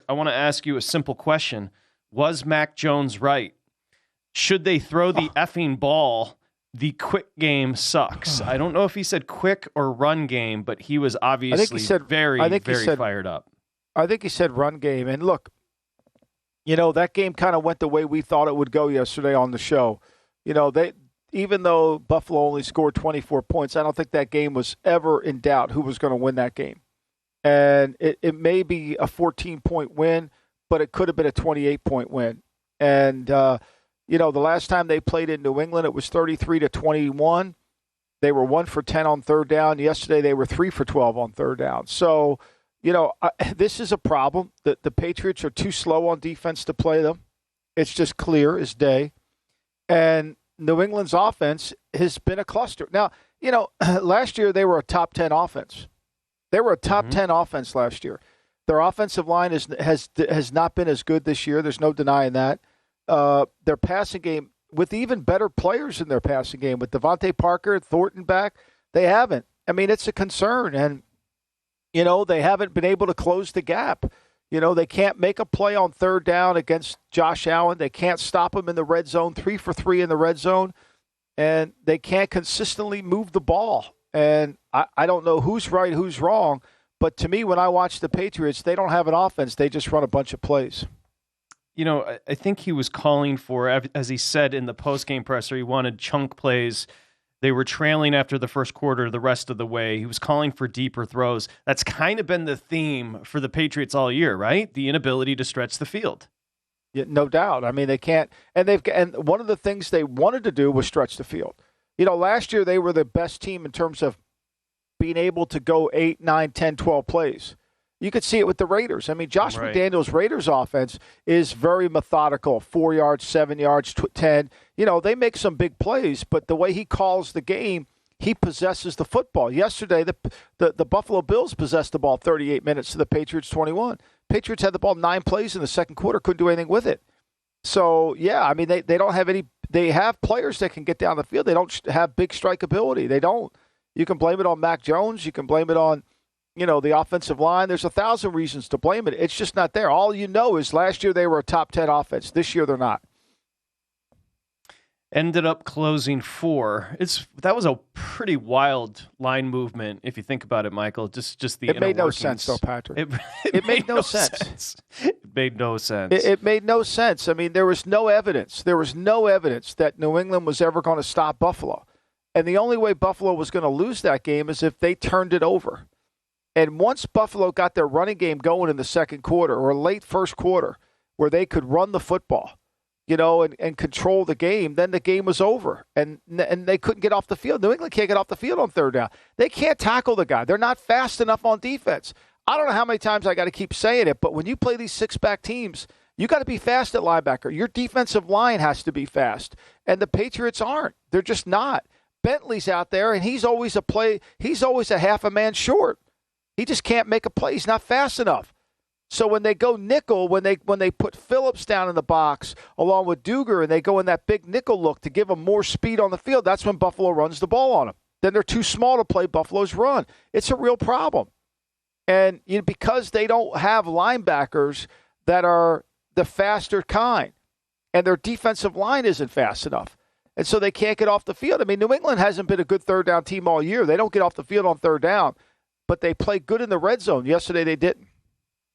I want to ask you a simple question. Was Mac Jones right? Should they throw the effing ball? The quick game sucks. I don't know if he said quick or run game, but he was obviously very fired up. I think he said run game. And look, that game kind of went the way we thought it would go yesterday on the show. Even though Buffalo only scored 24 points, I don't think that game was ever in doubt who was going to win that game. And it may be a 14-point win, but it could have been a 28-point win. And, the last time they played in New England, it was 33-21. They were 1 for 10 on third down. Yesterday, they were 3 for 12 on third down. So, this is a problem. The Patriots are too slow on defense to play them. It's just clear as day. And New England's offense has been a cluster. Now, last year they were a top 10 offense. They were a top 10 offense last year. Their offensive line has not been as good this year. There's no denying that. Their passing game, with even better players in their passing game, with Devontae Parker, Thornton back, they haven't. I mean, it's a concern. And, they haven't been able to close the gap. They can't make a play on third down against Josh Allen. They can't stop him in the red zone, 3 for 3 in the red zone. And they can't consistently move the ball. And I don't know who's right, who's wrong. But to me, when I watch the Patriots, they don't have an offense. They just run a bunch of plays. I think he was calling for, as he said in the post-game presser, he wanted chunk plays. They were trailing after the first quarter the rest of the way. He was calling for deeper throws. That's kind of been the theme for the Patriots all year, right? The inability to stretch the field. Yeah, no doubt. I mean, they can't. And one of the things they wanted to do was stretch the field. Last year they were the best team in terms of being able to go 8, 9, 10, 12 plays. You could see it with the Raiders. I mean, Josh McDaniels' Raiders offense is very methodical, 4 yards, 7 yards, 10. They make some big plays, but the way he calls the game, he possesses the football. Yesterday, the Buffalo Bills possessed the ball 38 minutes to the Patriots 21. Patriots had the ball 9 plays in the second quarter, couldn't do anything with it. So, yeah, I mean, they don't have any – they have players that can get down the field. They don't have big strikeability. They don't. You can blame it on Mac Jones. You can blame it on – the offensive line. There's 1,000 reasons to blame it. It's just not there. All is last year they were a top 10 offense. This year they're not. Ended up closing 4. That was a pretty wild line movement if you think about it, Michael. Just the It made no sense, though, Patrick. It made no sense. It made no sense. It made no sense. I mean, there was no evidence. There was no evidence that New England was ever going to stop Buffalo. And the only way Buffalo was going to lose that game is if they turned it over. And once Buffalo got their running game going in the second quarter or late first quarter where they could run the football, and control the game, then the game was over. And they couldn't get off the field. New England can't get off the field on third down. They can't tackle the guy. They're not fast enough on defense. I don't know how many times I got to keep saying it, but when you play these six-back teams, you got to be fast at linebacker. Your defensive line has to be fast. And the Patriots aren't. They're just not. Bentley's out there, and he's always a half a man short. He just can't make a play. He's not fast enough. So when they go nickel, when they put Phillips down in the box along with Duger and they go in that big nickel look to give them more speed on the field, that's when Buffalo runs the ball on them. Then they're too small to play Buffalo's run. It's a real problem. And because they don't have linebackers that are the faster kind, and their defensive line isn't fast enough. And so they can't get off the field. I mean, New England hasn't been a good third down team all year. They don't get off the field on third down. But they play good in the red zone. Yesterday they didn't.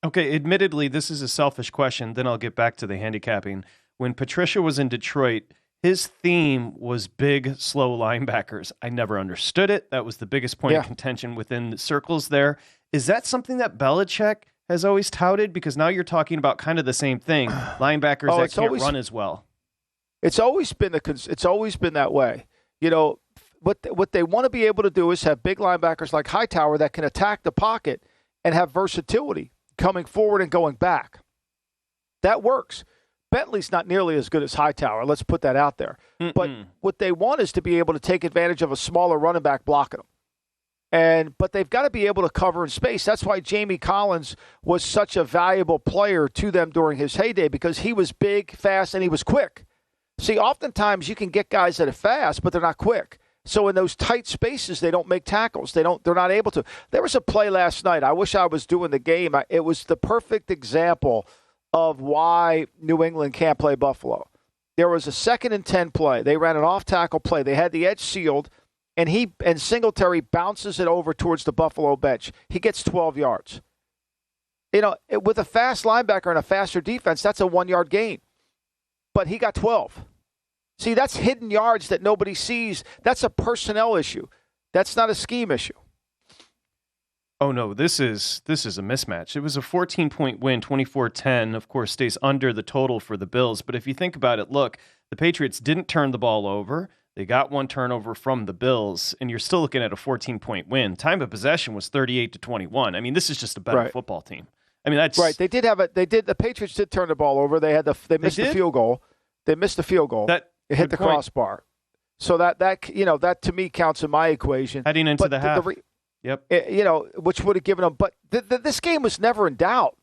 Okay, admittedly, this is a selfish question. Then I'll get back to the handicapping. When Patricia was in Detroit, his theme was big, slow linebackers. I never understood it. That was the biggest point of contention within the circles there. Is that something that Belichick has always touted? Because now you're talking about kind of the same thing. Linebackers that can't run as well. It's always been that way. What they want to be able to do is have big linebackers like Hightower that can attack the pocket and have versatility coming forward and going back. That works. Bentley's not nearly as good as Hightower. Let's put that out there. But what they want is to be able to take advantage of a smaller running back blocking them. But they've got to be able to cover in space. That's why Jamie Collins was such a valuable player to them during his heyday, because he was big, fast, and he was quick. See, oftentimes you can get guys that are fast, but they're not quick. So in those tight spaces, they don't make tackles. They're not able to. There was a play last night. I wish I was doing the game. It was the perfect example of why New England can't play Buffalo. There was a 2nd and 10 play. They ran an off-tackle play. They had the edge sealed, and Singletary bounces it over towards the Buffalo bench. He gets 12 yards. With a fast linebacker and a faster defense, that's a 1-yard gain. But he got 12. See, that's hidden yards that nobody sees. That's a personnel issue. That's not a scheme issue. Oh, no, this is a mismatch. It was a 14-point win, 24-10, of course, stays under the total for the Bills. But if you think about it, look, the Patriots didn't turn the ball over. They got one turnover from the Bills, and you're still looking at a 14-point win. Time of possession was 38-21. I mean, this is just a better football team. I mean, that's right. The Patriots did turn the ball over. They missed the field goal. They missed the field goal. It hit the crossbar. So that to me counts in my equation. Heading into the half. Yep. Which would have given them. But this game was never in doubt.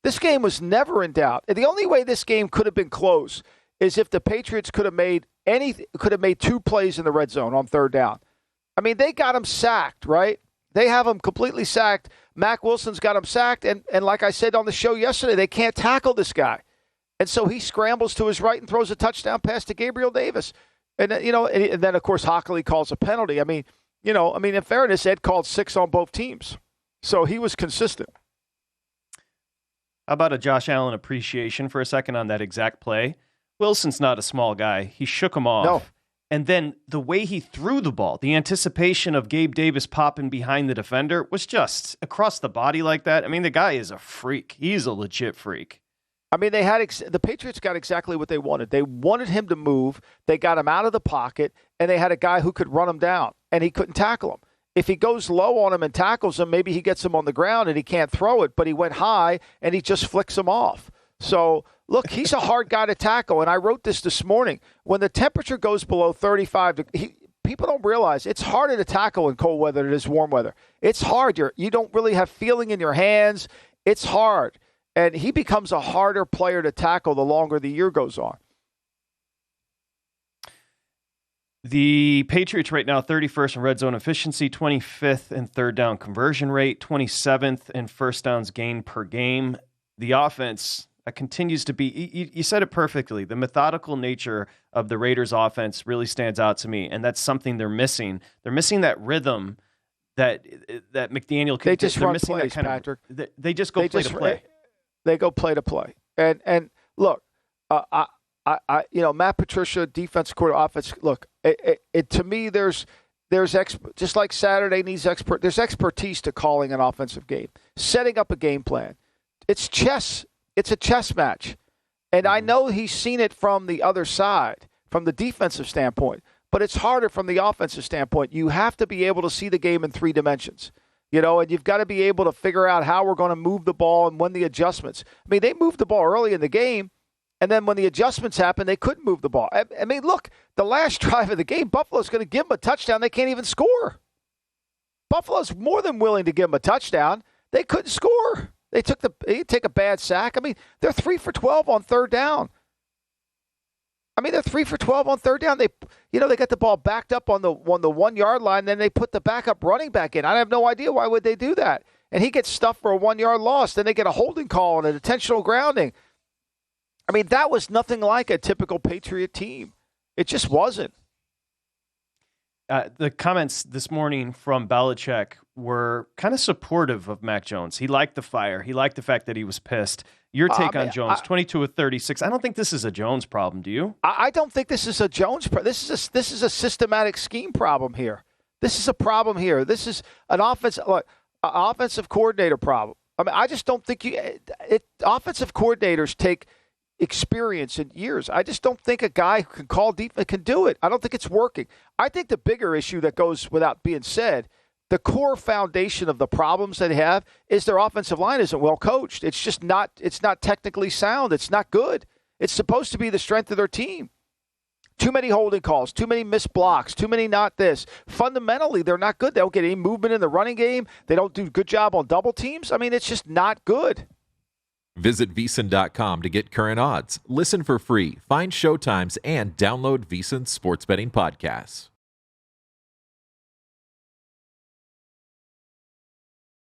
This game was never in doubt. And the only way this game could have been close is if the Patriots could have made 2 plays in the red zone on 3rd down. I mean, they got him sacked, right? They have him completely sacked. Mac Wilson's got him sacked. And like I said on the show yesterday, they can't tackle this guy. And so he scrambles to his right and throws a touchdown pass to Gabriel Davis. And then, of course, Hockley calls a penalty. I mean, in fairness, Ed called 6 on both teams. So he was consistent. How about a Josh Allen appreciation for a second on that exact play? Wilson's not a small guy. He shook him off. No. And then the way he threw the ball, the anticipation of Gabe Davis popping behind the defender was just across the body like that. I mean, the guy is a freak. He's a legit freak. I mean, the Patriots got exactly what they wanted. They wanted him to move. They got him out of the pocket, and they had a guy who could run him down, and he couldn't tackle him. If he goes low on him and tackles him, maybe he gets him on the ground and he can't throw it, but he went high, and he just flicks him off. So, look, he's a hard guy to tackle, and I wrote this morning. When the temperature goes below 35, people don't realize it's harder to tackle in cold weather than it is warm weather. It's hard. You don't really have feeling in your hands. It's hard. And he becomes a harder player to tackle the longer the year goes on. The Patriots right now, 31st in red zone efficiency, 25th in 3rd down conversion rate, 27th in first downs gained per game. The offense continues to be, you said it perfectly, the methodical nature of the Raiders offense really stands out to me, and that's something they're missing. They're missing that rhythm that McDaniel can. They just run missing plays, that Patrick. They just go play to play. They go play to play. And look, Matt Patricia, defense coordinator, offense. Look, to me, there's just like Saturday needs there's expertise to calling an offensive game, setting up a game plan. It's chess. It's a chess match, and I know he's seen it from the other side, from the defensive standpoint. But it's harder from the offensive standpoint. You have to be able to see the game in 3 dimensions. And you've got to be able to figure out how we're going to move the ball and when the adjustments. I mean, they moved the ball early in the game, and then when the adjustments happened, they couldn't move the ball. I mean, look, the last drive of the game, Buffalo's going to give them a touchdown. They can't even score. Buffalo's more than willing to give them a touchdown. They couldn't score. They take a bad sack. I mean, they're 3 for 12 on 3rd down. They're 3 for 12 on 3rd down. They got the ball backed up on the 1-yard line. Then they put the backup running back in. I have no idea why would they do that. And he gets stuffed for a 1-yard loss. Then they get a holding call and an intentional grounding. I mean, that was nothing like a typical Patriot team. It just wasn't. The comments this morning from Belichick were kind of supportive of Mac Jones. He liked the fire. He liked the fact that he was pissed. Your take on Jones, 22 of 36. I don't think this is a Jones problem, do you? I don't think this is a Jones problem. This is a systematic scheme problem here. This is a problem here. This is an offensive coordinator problem. I mean, I just don't think offensive coordinators take experience in years. I just don't think a guy who can call defense can do it. I don't think it's working. I think the bigger issue that goes without being said, the core foundation of the problems they have is their offensive line isn't well coached. It's just not technically sound. It's not good. It's supposed to be the strength of their team. Too many holding calls, too many missed blocks, too many not this. Fundamentally, they're not good. They don't get any movement in the running game. They don't do a good job on double teams. I mean, it's just not good. Visit VSiN.com to get current odds. Listen for free, find showtimes, and download VSiN sports betting podcasts.